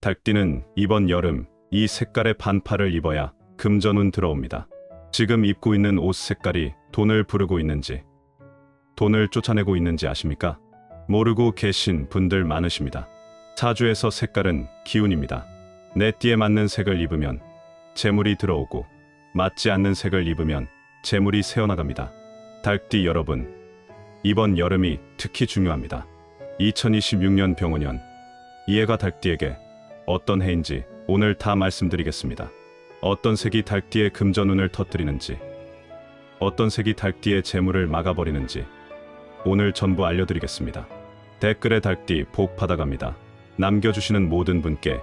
닭띠는 이번 여름 이 색깔의 반팔을 입어야 금전운 들어옵니다. 지금 입고 있는 옷 색깔이 돈을 부르고 있는지, 돈을 쫓아내고 있는지 아십니까? 모르고 계신 분들 많으십니다. 사주에서 색깔은 기운입니다. 내 띠에 맞는 색을 입으면 재물이 들어오고, 맞지 않는 색을 입으면 재물이 새어나갑니다. 닭띠 여러분, 이번 여름이 특히 중요합니다. 2026년 병원년, 이 해가 닭띠에게 어떤 해인지 오늘 다 말씀드리겠습니다. 어떤 색이 닭띠의 금전운을 터뜨리는지, 어떤 색이 닭띠의 재물을 막아버리는지 오늘 전부 알려드리겠습니다. 댓글에 닭띠 복 받아갑니다. 남겨주시는 모든 분께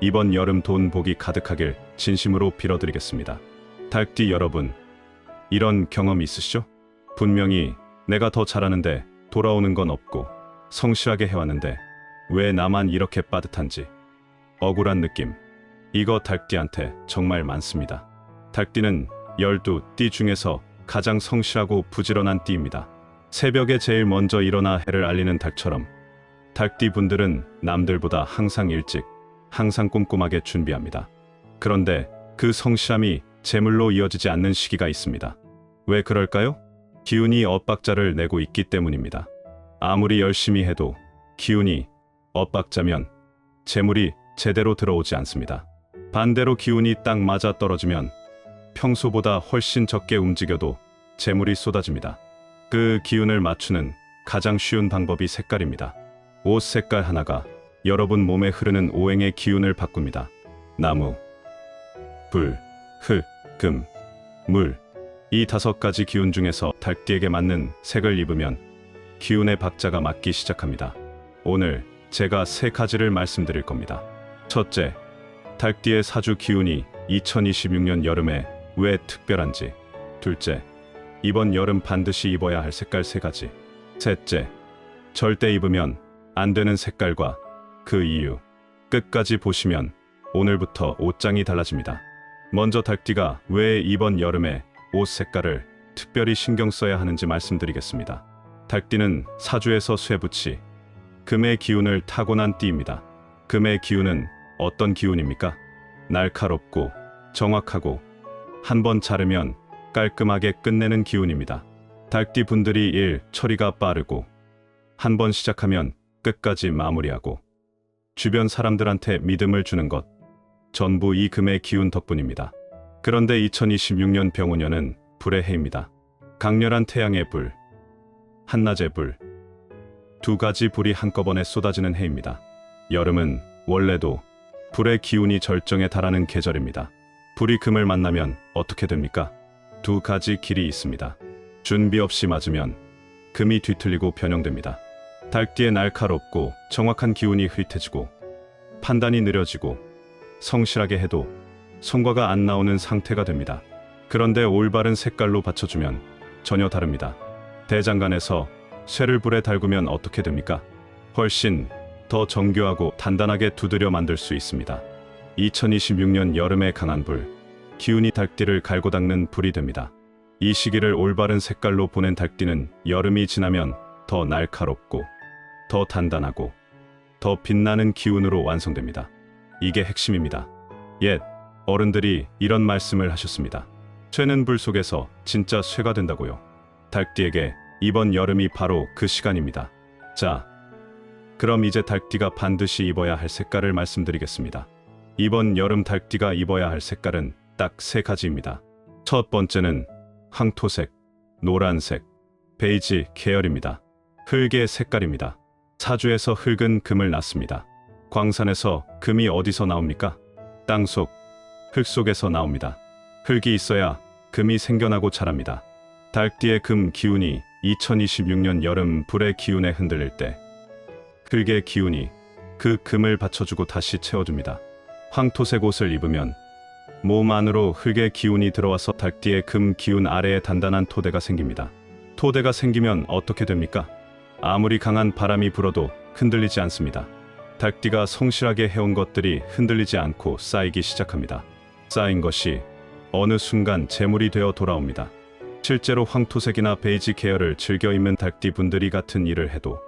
이번 여름 돈 복이 가득하길 진심으로 빌어드리겠습니다. 닭띠 여러분, 이런 경험 있으시죠? 분명히 내가 더 잘하는데 돌아오는 건 없고, 성실하게 해왔는데 왜 나만 이렇게 빠듯한지 억울한 느낌, 이거 닭띠한테 정말 많습니다. 닭띠는 12띠 중에서 가장 성실하고 부지런한 띠입니다. 새벽에 제일 먼저 일어나 해를 알리는 닭처럼 닭띠 분들은 남들보다 항상 일찍, 항상 꼼꼼하게 준비합니다. 그런데 그 성실함이 재물로 이어지지 않는 시기가 있습니다. 왜 그럴까요? 기운이 엇박자를 내고 있기 때문입니다. 아무리 열심히 해도 기운이 엇박자면 재물이 제대로 들어오지 않습니다. 반대로 기운이 딱 맞아 떨어지면 평소보다 훨씬 적게 움직여도 재물이 쏟아집니다. 그 기운을 맞추는 가장 쉬운 방법이 색깔입니다. 옷 색깔 하나가 여러분 몸에 흐르는 오행의 기운을 바꿉니다. 나무, 불, 흙, 금, 물, 이 5가지 기운 중에서 닭띠에게 맞는 색을 입으면 기운의 박자가 맞기 시작합니다. 오늘 제가 3가지를 말씀드릴 겁니다. 첫째, 닭띠의 사주 기운이 2026년 여름에 왜 특별한지. 둘째, 이번 여름 반드시 입어야 할 색깔 3가지. 셋째, 절대 입으면 안 되는 색깔과 그 이유. 끝까지 보시면 오늘부터 옷장이 달라집니다. 먼저 닭띠가 왜 이번 여름에 옷 색깔을 특별히 신경 써야 하는지 말씀드리겠습니다. 닭띠는 사주에서 쇠붙이, 금의 기운을 타고난 띠입니다. 금의 기운은 어떤 기운입니까? 날카롭고 정확하고 한번 자르면 깔끔하게 끝내는 기운입니다. 닭띠 분들이 일 처리가 빠르고, 한번 시작하면 끝까지 마무리하고, 주변 사람들한테 믿음을 주는 것, 전부 이 금의 기운 덕분입니다. 그런데 2026년 병오년은 불의 해입니다. 강렬한 태양의 불, 한낮의 불, 2가지 불이 한꺼번에 쏟아지는 해입니다. 여름은 원래도 불의 기운이 절정에 달하는 계절입니다. 불이 금을 만나면 어떻게 됩니까? 2가지 길이 있습니다. 준비 없이 맞으면 금이 뒤틀리고 변형됩니다. 닭띠의 날카롭고 정확한 기운이 흐릿해지고, 판단이 느려지고, 성실하게 해도 성과가 안 나오는 상태가 됩니다. 그런데 올바른 색깔로 받쳐주면 전혀 다릅니다. 대장간에서 쇠를 불에 달구면 어떻게 됩니까? 훨씬 더 정교하고 단단하게 두드려 만들 수 있습니다. 2026년 여름의 강한 불, 기운이 닭띠를 갈고 닦는 불이 됩니다. 이 시기를 올바른 색깔로 보낸 닭띠는 여름이 지나면 더 날카롭고, 더 단단하고, 더 빛나는 기운으로 완성됩니다. 이게 핵심입니다. 옛 어른들이 이런 말씀을 하셨습니다. 쇠는 불 속에서 진짜 쇠가 된다고요. 닭띠에게 이번 여름이 바로 그 시간입니다. 자, 그럼 이제 닭띠가 반드시 입어야 할 색깔을 말씀드리겠습니다. 이번 여름 닭띠가 입어야 할 색깔은 딱 3가지입니다. 첫 번째는 황토색, 노란색, 베이지 계열입니다. 흙의 색깔입니다. 사주에서 흙은 금을 낳습니다. 광산에서 금이 어디서 나옵니까? 땅속, 흙 속에서 나옵니다. 흙이 있어야 금이 생겨나고 자랍니다. 닭띠의 금 기운이 2026년 여름 불의 기운에 흔들릴 때 흙의 기운이 그 금을 받쳐주고 다시 채워줍니다. 황토색 옷을 입으면 몸 안으로 흙의 기운이 들어와서 닭띠의 금 기운 아래에 단단한 토대가 생깁니다. 토대가 생기면 어떻게 됩니까? 아무리 강한 바람이 불어도 흔들리지 않습니다. 닭띠가 성실하게 해온 것들이 흔들리지 않고 쌓이기 시작합니다. 쌓인 것이 어느 순간 재물이 되어 돌아옵니다. 실제로 황토색이나 베이지 계열을 즐겨 입는 닭띠 분들이 같은 일을 해도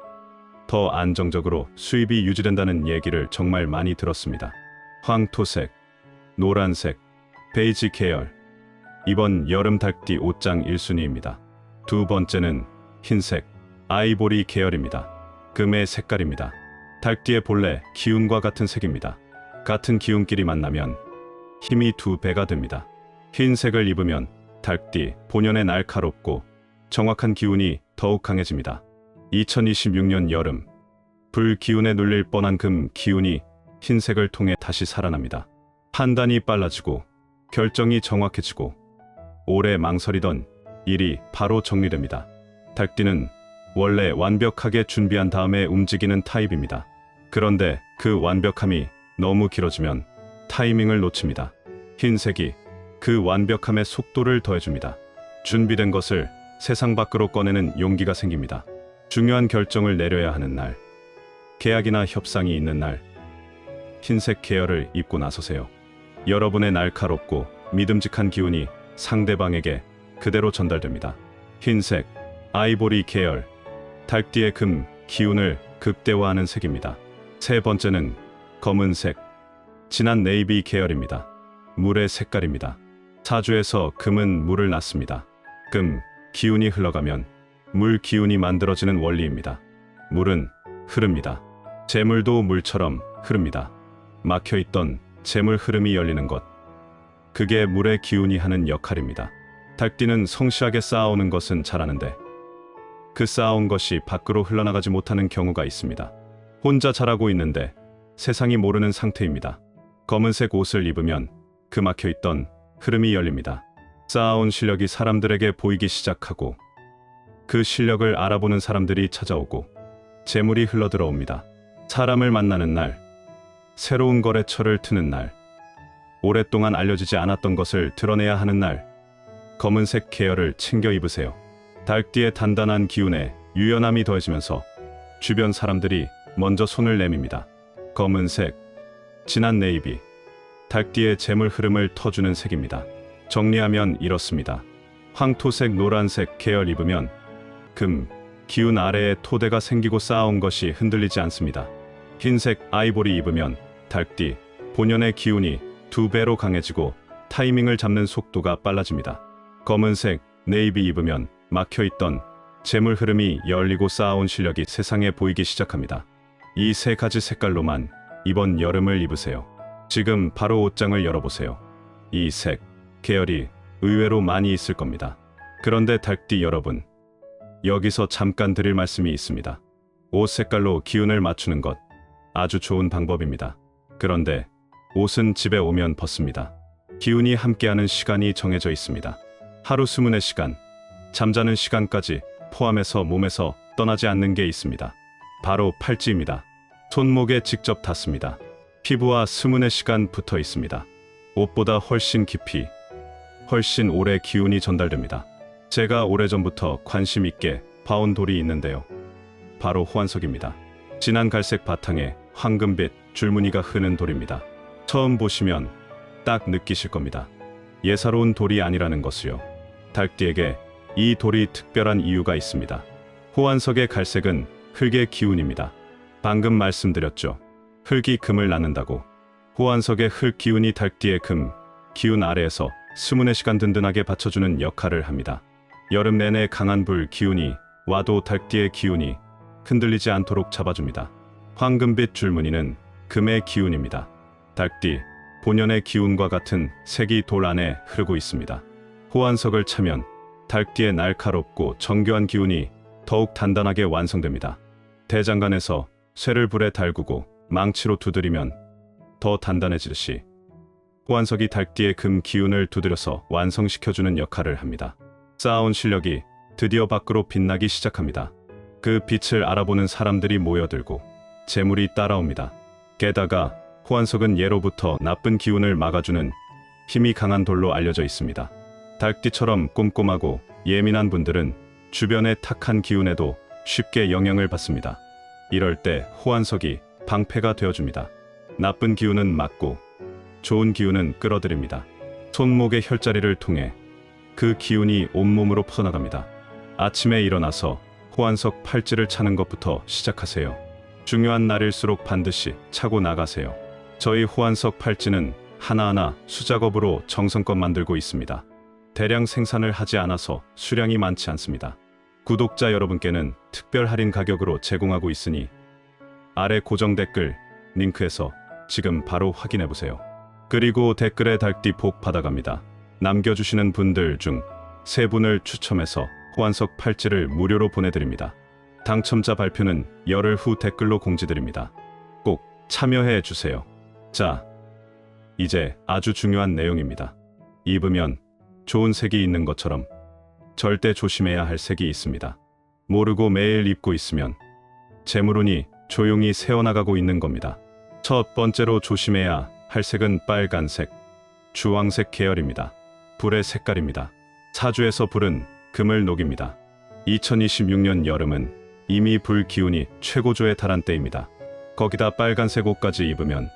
더 안정적으로 수입이 유지된다는 얘기를 정말 많이 들었습니다. 황토색, 노란색, 베이지 계열. 이번 여름 닭띠 옷장 1순위입니다. 두 번째는 흰색, 아이보리 계열입니다. 금의 색깔입니다. 닭띠의 본래 기운과 같은 색입니다. 같은 기운끼리 만나면 힘이 2배가 됩니다. 흰색을 입으면 닭띠 본연의 날카롭고 정확한 기운이 더욱 강해집니다. 2026년 여름, 불 기운에 눌릴 뻔한 금 기운이 흰색을 통해 다시 살아납니다. 판단이 빨라지고 결정이 정확해지고 오래 망설이던 일이 바로 정리됩니다. 닭띠는 원래 완벽하게 준비한 다음에 움직이는 타입입니다. 그런데 그 완벽함이 너무 길어지면 타이밍을 놓칩니다. 흰색이 그 완벽함의 속도를 더해줍니다. 준비된 것을 세상 밖으로 꺼내는 용기가 생깁니다. 중요한 결정을 내려야 하는 날, 계약이나 협상이 있는 날, 흰색 계열을 입고 나서세요. 여러분의 날카롭고 믿음직한 기운이 상대방에게 그대로 전달됩니다. 흰색, 아이보리 계열, 닭띠의 금 기운을 극대화하는 색입니다. 세 번째는 검은색, 진한 네이비 계열입니다. 물의 색깔입니다. 사주에서 금은 물을 낳습니다. 금 기운이 흘러가면 물 기운이 만들어지는 원리입니다. 물은 흐릅니다. 재물도 물처럼 흐릅니다. 막혀있던 재물 흐름이 열리는 것, 그게 물의 기운이 하는 역할입니다. 닭띠는 성실하게 쌓아오는 것은 잘하는데 그 쌓아온 것이 밖으로 흘러나가지 못하는 경우가 있습니다. 혼자 잘하고 있는데 세상이 모르는 상태입니다. 검은색 옷을 입으면 그 막혀있던 흐름이 열립니다. 쌓아온 실력이 사람들에게 보이기 시작하고 그 실력을 알아보는 사람들이 찾아오고 재물이 흘러들어옵니다. 사람을 만나는 날, 새로운 거래처를 트는 날, 오랫동안 알려지지 않았던 것을 드러내야 하는 날, 검은색 계열을 챙겨 입으세요. 닭띠의 단단한 기운에 유연함이 더해지면서 주변 사람들이 먼저 손을 내밉니다. 검은색, 진한 네이비, 닭띠의 재물 흐름을 터주는 색입니다. 정리하면 이렇습니다. 황토색, 노란색 계열 입으면 금, 기운 아래에 토대가 생기고 쌓아온 것이 흔들리지 않습니다. 흰색, 아이보리 입으면 닭띠, 본연의 기운이 2배로 강해지고 타이밍을 잡는 속도가 빨라집니다. 검은색, 네이비 입으면 막혀있던 재물 흐름이 열리고 쌓아온 실력이 세상에 보이기 시작합니다. 이 세 가지 색깔로만 이번 여름을 입으세요. 지금 바로 옷장을 열어보세요. 이 색, 계열이 의외로 많이 있을 겁니다. 그런데 닭띠 여러분, 여기서 잠깐 드릴 말씀이 있습니다. 옷 색깔로 기운을 맞추는 것 아주 좋은 방법입니다. 그런데 옷은 집에 오면 벗습니다. 기운이 함께하는 시간이 정해져 있습니다. 하루 수문의 시간, 잠자는 시간까지 포함해서 몸에서 떠나지 않는 게 있습니다. 바로 팔찌입니다. 손목에 직접 닿습니다. 피부와 수문의 시간 붙어 있습니다. 옷보다 훨씬 깊이, 훨씬 오래 기운이 전달됩니다. 제가 오래전부터 관심 있게 봐온 돌이 있는데요. 바로 호환석입니다. 진한 갈색 바탕에 황금빛 줄무늬가 흐는 돌입니다. 처음 보시면 딱 느끼실 겁니다. 예사로운 돌이 아니라는 것을요. 닭띠에게 이 돌이 특별한 이유가 있습니다. 호환석의 갈색은 흙의 기운입니다. 방금 말씀드렸죠. 흙이 금을 낳는다고. 호환석의 흙 기운이 닭띠의 금 기운 아래에서 수문의 시간 든든하게 받쳐주는 역할을 합니다. 여름 내내 강한 불 기운이 와도 닭띠의 기운이 흔들리지 않도록 잡아줍니다. 황금빛 줄무늬는 금의 기운입니다. 닭띠 본연의 기운과 같은 색이 돌 안에 흐르고 있습니다. 호환석을 차면 닭띠의 날카롭고 정교한 기운이 더욱 단단하게 완성됩니다. 대장간에서 쇠를 불에 달구고 망치로 두드리면 더 단단해지듯이 호환석이 닭띠의 금 기운을 두드려서 완성시켜주는 역할을 합니다. 쌓아온 실력이 드디어 밖으로 빛나기 시작합니다. 그 빛을 알아보는 사람들이 모여들고 재물이 따라옵니다. 게다가 호환석은 예로부터 나쁜 기운을 막아주는 힘이 강한 돌로 알려져 있습니다. 닭띠처럼 꼼꼼하고 예민한 분들은 주변의 탁한 기운에도 쉽게 영향을 받습니다. 이럴 때 호환석이 방패가 되어줍니다. 나쁜 기운은 막고 좋은 기운은 끌어들입니다. 손목의 혈자리를 통해 그 기운이 온몸으로 퍼져나갑니다. 아침에 일어나서 호환석 팔찌를 차는 것부터 시작하세요. 중요한 날일수록 반드시 차고 나가세요. 저희 호환석 팔찌는 하나하나 수작업으로 정성껏 만들고 있습니다. 대량 생산을 하지 않아서 수량이 많지 않습니다. 구독자 여러분께는 특별 할인 가격으로 제공하고 있으니 아래 고정 댓글 링크에서 지금 바로 확인해보세요. 그리고 댓글에 달띠 복 받아갑니다. 남겨주시는 분들 중 3분을 추첨해서 호환석 팔찌를 무료로 보내드립니다. 당첨자 발표는 열흘 후 댓글로 공지드립니다. 꼭 참여해 주세요. 자, 이제 아주 중요한 내용입니다. 입으면 좋은 색이 있는 것처럼 절대 조심해야 할 색이 있습니다. 모르고 매일 입고 있으면 재물운이 조용히 새어나가고 있는 겁니다. 첫 번째로 조심해야 할 색은 빨간색, 주황색 계열입니다. 불의 색깔입니다. 사주에서 불은 금을 녹입니다. 2026년 여름은 이미 불 기운이 최고조에 달한 때입니다. 거기다 빨간색 옷까지 입으면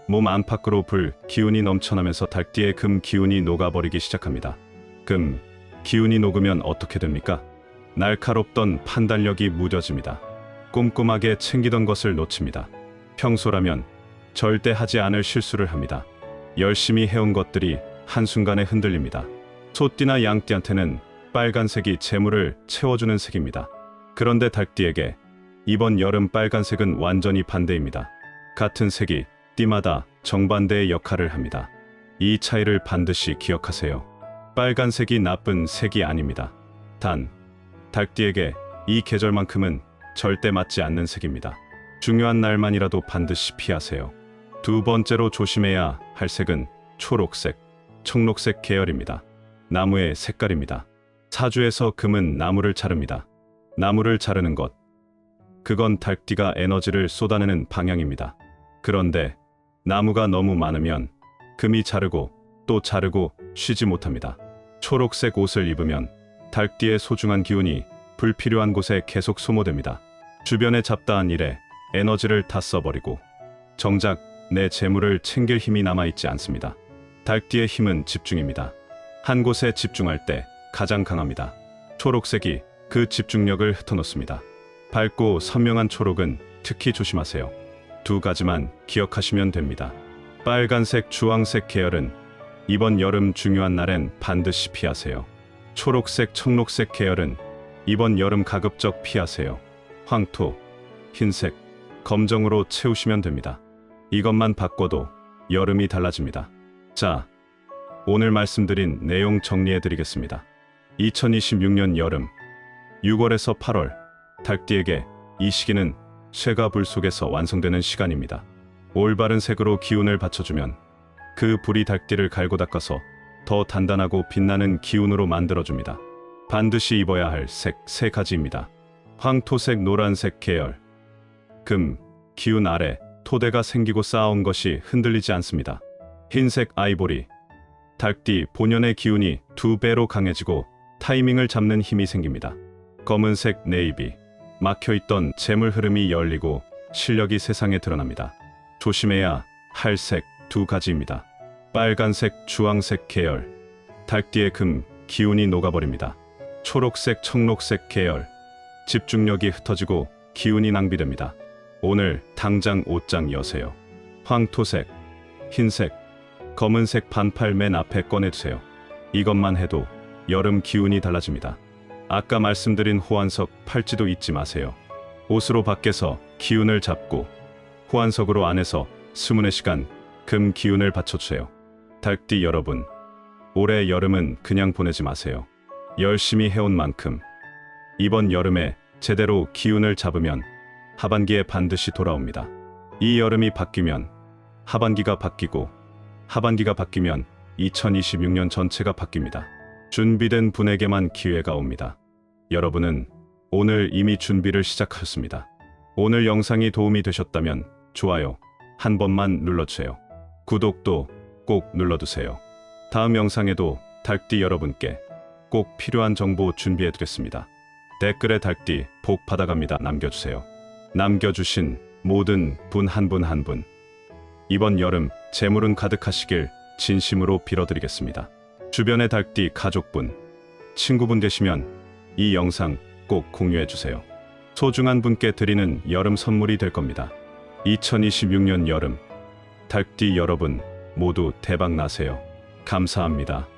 몸 안팎으로 불 기운이 넘쳐나면서 닭띠의 금 기운이 녹아버리기 시작합니다. 금 기운이 녹으면 어떻게 됩니까? 날카롭던 판단력이 무뎌집니다. 꼼꼼하게 챙기던 것을 놓칩니다. 평소라면 절대 하지 않을 실수를 합니다. 열심히 해온 것들이 한순간에 흔들립니다. 소띠나 양띠한테는 빨간색이 재물을 채워주는 색입니다. 그런데 닭띠에게 이번 여름 빨간색은 완전히 반대입니다. 같은 색이 띠마다 정반대의 역할을 합니다. 이 차이를 반드시 기억하세요. 빨간색이 나쁜 색이 아닙니다. 단, 닭띠에게 이 계절만큼은 절대 맞지 않는 색입니다. 중요한 날만이라도 반드시 피하세요. 두 번째로 조심해야 할 색은 초록색, 청록색 계열입니다. 나무의 색깔입니다. 사주에서 금은 나무를 자릅니다. 나무를 자르는 것, 그건 닭띠가 에너지를 쏟아내는 방향입니다. 그런데 나무가 너무 많으면 금이 자르고 또 자르고 쉬지 못합니다. 초록색 옷을 입으면 닭띠의 소중한 기운이 불필요한 곳에 계속 소모됩니다. 주변에 잡다한 일에 에너지를 다 써버리고 정작 내 재물을 챙길 힘이 남아있지 않습니다. 닭띠의 힘은 집중입니다. 한 곳에 집중할 때 가장 강합니다. 초록색이 그 집중력을 흩어놓습니다. 밝고 선명한 초록은 특히 조심하세요. 두 가지만 기억하시면 됩니다. 빨간색, 주황색 계열은 이번 여름 중요한 날엔 반드시 피하세요. 초록색, 청록색 계열은 이번 여름 가급적 피하세요. 황토, 흰색, 검정으로 채우시면 됩니다. 이것만 바꿔도 여름이 달라집니다. 자, 오늘 말씀드린 내용 정리해드리겠습니다. 2026년 여름 6월에서 8월 닭띠에게 이 시기는 쇠가 불 속에서 완성되는 시간입니다. 올바른 색으로 기운을 받쳐주면 그 불이 닭띠를 갈고 닦아서 더 단단하고 빛나는 기운으로 만들어줍니다. 반드시 입어야 할 색 3가지입니다. 황토색, 노란색 계열. 금, 기운 아래 토대가 생기고 쌓아온 것이 흔들리지 않습니다. 흰색, 아이보리. 닭띠 본연의 기운이 2배로 강해지고 타이밍을 잡는 힘이 생깁니다. 검은색, 네이비. 막혀있던 재물 흐름이 열리고 실력이 세상에 드러납니다. 조심해야 할 색 2가지입니다. 빨간색, 주황색 계열. 닭띠의 금, 기운이 녹아버립니다. 초록색, 청록색 계열. 집중력이 흩어지고 기운이 낭비됩니다. 오늘 당장 옷장 여세요. 황토색, 흰색, 검은색 반팔 맨 앞에 꺼내두세요. 이것만 해도 여름 기운이 달라집니다. 아까 말씀드린 호환석 팔찌도 잊지 마세요. 옷으로 밖에서 기운을 잡고 호환석으로 안에서 스문의 시간 금 기운을 받쳐주세요. 닭띠 여러분, 올해 여름은 그냥 보내지 마세요. 열심히 해온 만큼 이번 여름에 제대로 기운을 잡으면 하반기에 반드시 돌아옵니다. 이 여름이 바뀌면 하반기가 바뀌고 하반기가 바뀌면 2026년 전체가 바뀝니다. 준비된 분에게만 기회가 옵니다. 여러분은 오늘 이미 준비를 시작하셨습니다. 오늘 영상이 도움이 되셨다면 좋아요 한 번만 눌러주세요. 구독도 꼭 눌러두세요. 다음 영상에도 닭띠 여러분께 꼭 필요한 정보 준비해드렸습니다. 댓글에 닭띠 복 받아갑니다 남겨주세요. 남겨주신 모든 분 한 분 한 분, 이번 여름 재물운 가득하시길 진심으로 빌어드리겠습니다. 주변의 닭띠 가족분, 친구분 계시면 이 영상 꼭 공유해주세요. 소중한 분께 드리는 여름 선물이 될 겁니다. 2026년 여름, 닭띠 여러분 모두 대박 나세요. 감사합니다.